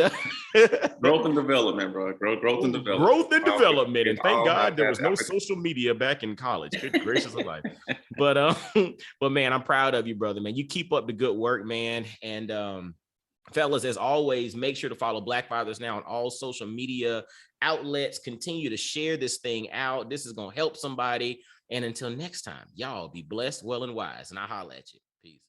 growth and development, bro. Growth and development. Growth and development, and thank God there was no social media back in college. Good gracious alive. But man, I'm proud of you, brother. Man, you keep up the good work, man, and fellas, as always, make sure to follow Black Fathers Now on all social media outlets. Continue to share this thing out. This is going to help somebody. And until next time, y'all be blessed, well, and wise. And I'll holler at you. Peace.